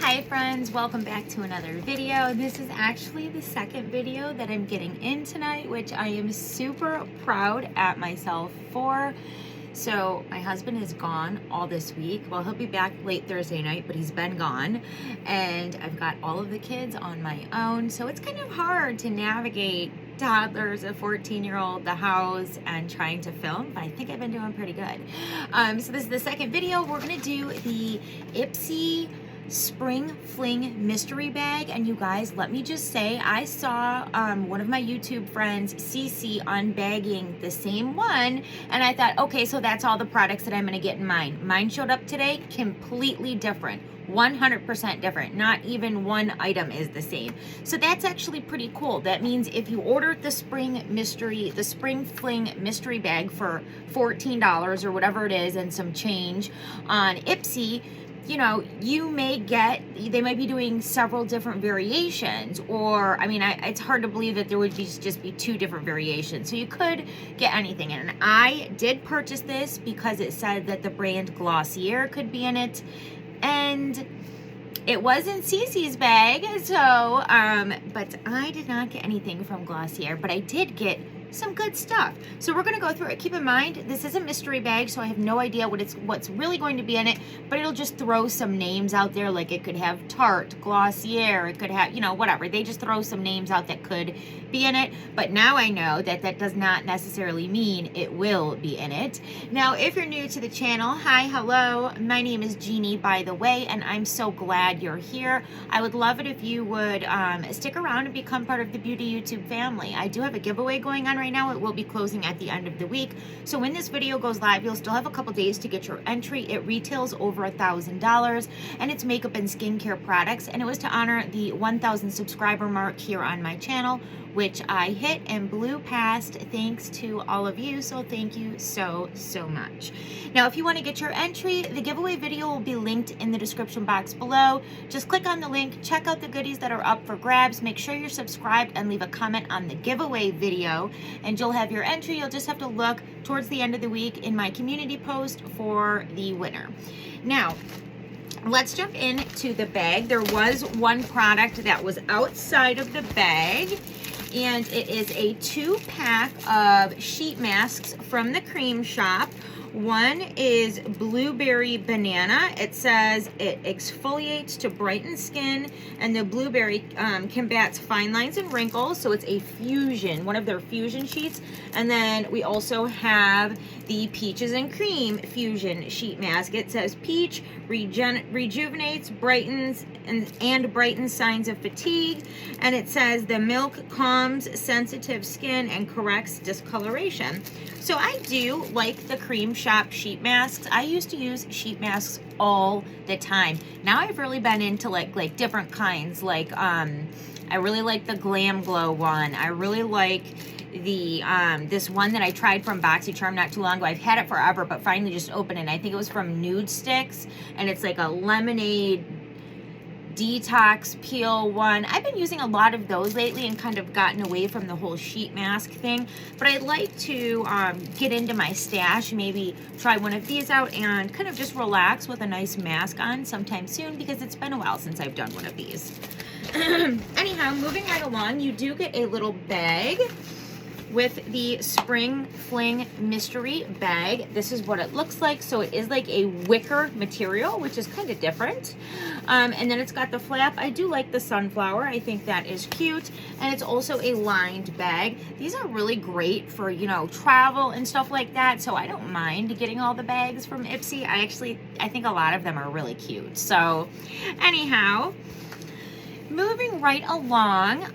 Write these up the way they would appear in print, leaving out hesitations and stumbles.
Hi friends, welcome back to another video. This is actually the second video that I'm getting in tonight, which I am super proud at myself for. So my husband is gone all this week. Well, he'll be back late Thursday night, but he's been gone. And I've got all of the kids on my own. So it's kind of hard to navigate toddlers, a 14-year-old, the house, and trying to film, but I think I've been doing pretty good. So this is the second video. We're gonna do the Ipsy Spring Fling mystery bag, and you guys, let me just say, I saw one of my YouTube friends, Cece, unbagging the same one, and I thought, okay, so that's all the products that I'm gonna get in mine. Mine showed up today, completely different. 100% different. Not even one item is the same. So that's actually pretty cool. That means if you ordered the Spring Fling mystery bag for $14 or whatever it is and some change on Ipsy, you know, you may get, they might be doing several different variations, or, I mean, it's hard to believe that there would be just be two different variations. So you could get anything. And I did purchase this because it said that the brand Glossier could be in it. And it was in Cece's bag, so, but I did not get anything from Glossier, but I did get some good stuff. So we're gonna go through it. Keep in mind, this is a mystery bag, so I have no idea what's really going to be in it, but it'll just throw some names out there, like it could have Tarte, Glossier, it could have, you know, whatever. They just throw some names out that could be in it, but now I know that that does not necessarily mean it will be in it. Now, if you're new to the channel, hi, hello, my name is Jeannie, by the way, and I'm so glad you're here. I would love it if you would stick around and become part of the Beauty YouTube family. I do have a giveaway going on right now. It will be closing at the end of the week. So when this video goes live, you'll still have a couple days to get your entry. It retails over $1,000 and it's makeup and skincare products. And it was to honor the 1,000 subscriber mark here on my channel, which I hit and blew past thanks to all of you. So thank you so much. Now, if you want to get your entry, the giveaway video will be linked in the description box below. Just click on the link, check out the goodies that are up for grabs. Make sure you're subscribed and leave a comment on the giveaway video, and you'll have your entry. You'll just have to look towards the end of the week in my community post for the winner. Now, let's jump into the bag. There was one product that was outside of the bag, and it is a 2-pack of sheet masks from the Cream Shop. One is blueberry banana. It says it exfoliates to brighten skin, and the blueberry combats fine lines and wrinkles. So it's a fusion, one of their fusion sheets. And then we also have the peaches and cream fusion sheet mask. It says peach rejuvenates, brightens, and brightens signs of fatigue. And it says the milk calms sensitive skin and corrects discoloration. So I do like the Cream Shop sheet masks. I used to use sheet masks all the time. Now I've really been into like different kinds. Like I really like the Glam Glow one. I really like the this one that I tried from BoxyCharm not too long ago. I've had it forever, but finally just opened it. I think it was from Nude Sticks, and it's like a lemonade detox peel one. I've been using a lot of those lately and kind of gotten away from the whole sheet mask thing, but I'd like to get into my stash, maybe try one of these out and kind of just relax with a nice mask on sometime soon, because it's been a while since I've done one of these. Anyhow, moving right along, you do get a little bag with the Spring Fling mystery bag. This is what it looks like. So it is like a wicker material, which is kind of different. And then it's got the flap. I do like the sunflower. I think that is cute. And it's also a lined bag. These are really great for, you know, travel and stuff like that. So I don't mind getting all the bags from Ipsy. I think a lot of them are really cute. So anyhow, moving right along,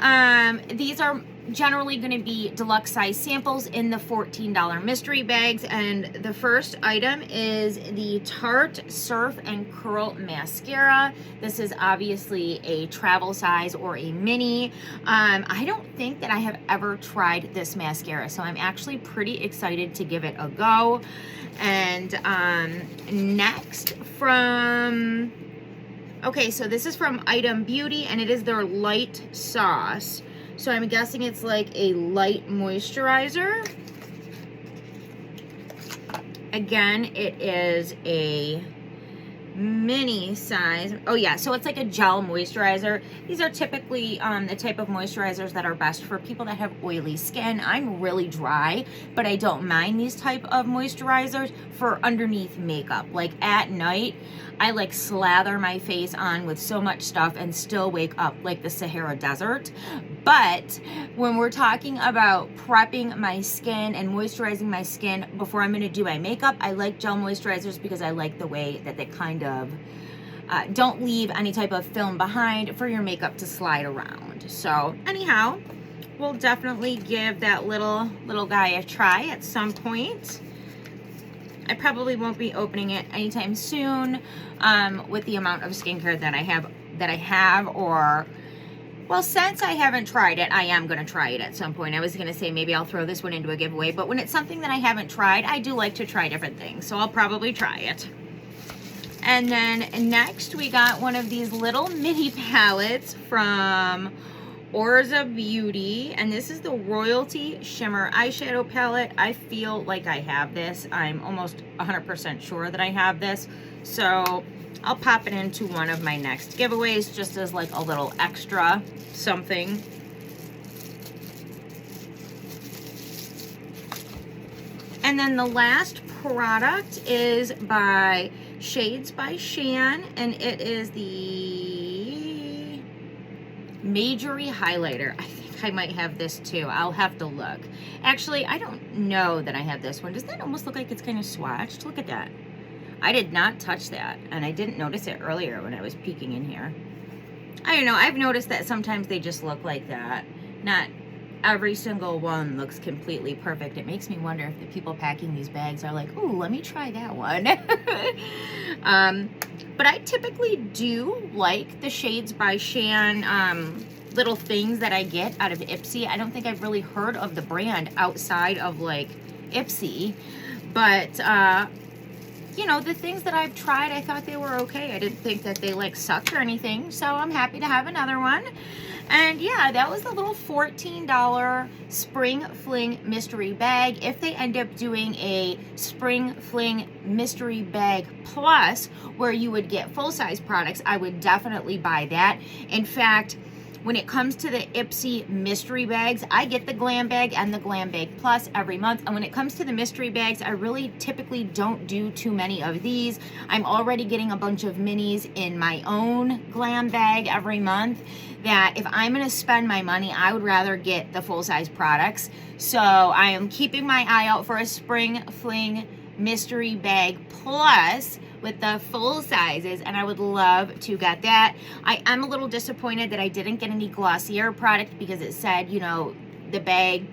these are generally going to be deluxe size samples in the $14 mystery bags, and the first item is the Tarte Surf and Curl Mascara. This is obviously a travel size or a mini. I don't think that I have ever tried this mascara, so I'm actually pretty excited to give it a go. And next from, okay, so this is from Item Beauty, and it is their Light Sauce. So I'm guessing it's like a light moisturizer. Again, it is a mini size. Oh yeah, so it's like a gel moisturizer. These are typically the type of moisturizers that are best for people that have oily skin. I'm really dry, but I don't mind these type of moisturizers for underneath makeup. Like at night, I like slather my face on with so much stuff and still wake up like the Sahara Desert. But when we're talking about prepping my skin and moisturizing my skin before I'm going to do my makeup, I like gel moisturizers because I like the way that they kind of don't leave any type of film behind for your makeup to slide around. So anyhow, we'll definitely give that little guy a try at some point. I probably won't be opening it anytime soon with the amount of skincare that I have, or, well, since I haven't tried it, I am going to try it at some point. I was going to say maybe I'll throw this one into a giveaway, but when it's something that I haven't tried, I do like to try different things, so I'll probably try it. And then next we got one of these little mini palettes from Orza Beauty, and this is the Royalty Shimmer Eyeshadow Palette. I feel like I have this. I'm almost 100% sure that I have this, so I'll pop it into one of my next giveaways just as like a little extra something. And then the last product is by Shades by Shan, and it is the Majory Highlighter. I think I might have this too. I'll have to look. Actually, I don't know that I have this one. Does that almost look like it's kind of swatched? Look at that. I did not touch that, and I didn't notice it earlier when I was peeking in here. I don't know. I've noticed that sometimes they just look like that. Not every single one looks completely perfect. It makes me wonder if the people packing these bags are like, ooh, let me try that one. But I typically do like the Shades by Shan little things that I get out of Ipsy. I don't think I've really heard of the brand outside of like Ipsy, but you know, the things that I've tried, I thought they were okay. I didn't think that they like sucked or anything, so I'm happy to have another one. And yeah, that was the little $14 Spring Fling mystery bag. If they end up doing a Spring Fling mystery bag plus where you would get full-size products, I would definitely buy that. In fact, when it comes to the Ipsy mystery bags, I get the Glam Bag and the Glam Bag Plus every month. And when it comes to the mystery bags, I really typically don't do too many of these. I'm already getting a bunch of minis in my own Glam Bag every month, that if I'm going to spend my money, I would rather get the full-size products. So I am keeping my eye out for a Spring Fling mystery bag plus with the full sizes, and I would love to get that. I am a little disappointed that I didn't get any Glossier product because it said, you know, the bag,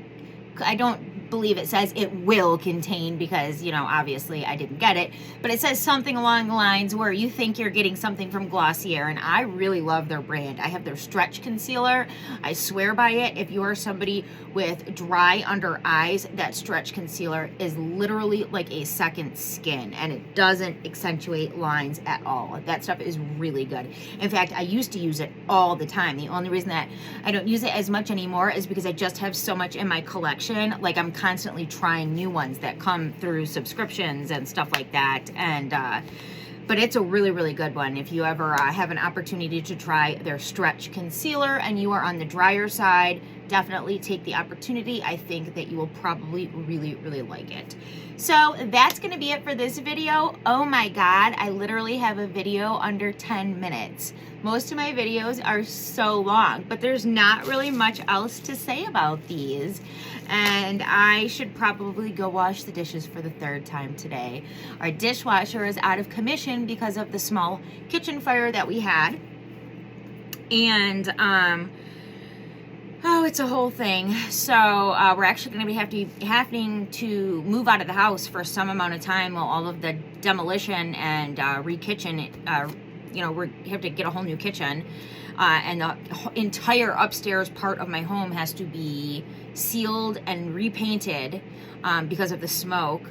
I don't believe it says it will contain, because, you know, obviously I didn't get it, but it says something along the lines where you think you're getting something from Glossier, and I really love their brand. I have their stretch concealer. I swear by it. If you are somebody with dry under eyes, that stretch concealer is literally like a second skin, and it doesn't accentuate lines at all. That stuff is really good. In fact, I used to use it all the time. The only reason that I don't use it as much anymore is because I just have so much in my collection. Like, I'm constantly trying new ones that come through subscriptions and stuff like that, and but it's a really, really good one. If you ever have an opportunity to try their stretch concealer and you are on the drier side, definitely take the opportunity. I think that you will probably really, really like it. So that's going to be it for this video. Oh my God, I literally have a video under 10 minutes. Most of my videos are so long, but there's not really much else to say about these. And I should probably go wash the dishes for the third time today. Our dishwasher is out of commission because of the small kitchen fire that we had. And, oh, it's a whole thing. So we're actually going to be having to move out of the house for some amount of time while all of the demolition and re-kitchen, you know, we have to get a whole new kitchen. And the entire upstairs part of my home has to be sealed and repainted because of the smoke.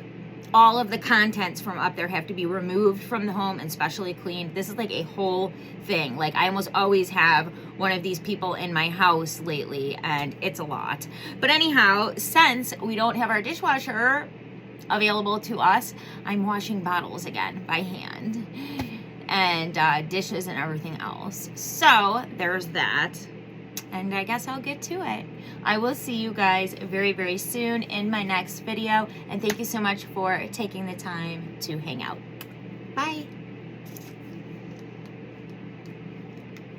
All of the contents from up there have to be removed from the home and specially cleaned. This is like a whole thing. Like, I almost always have one of these people in my house lately, and it's a lot. But anyhow, since we don't have our dishwasher available to us, I'm washing bottles again by hand. and dishes and everything else. So there's that. And I guess I'll get to it. I will see you guys very, very soon in my next video. And thank you so much for taking the time to hang out. Bye.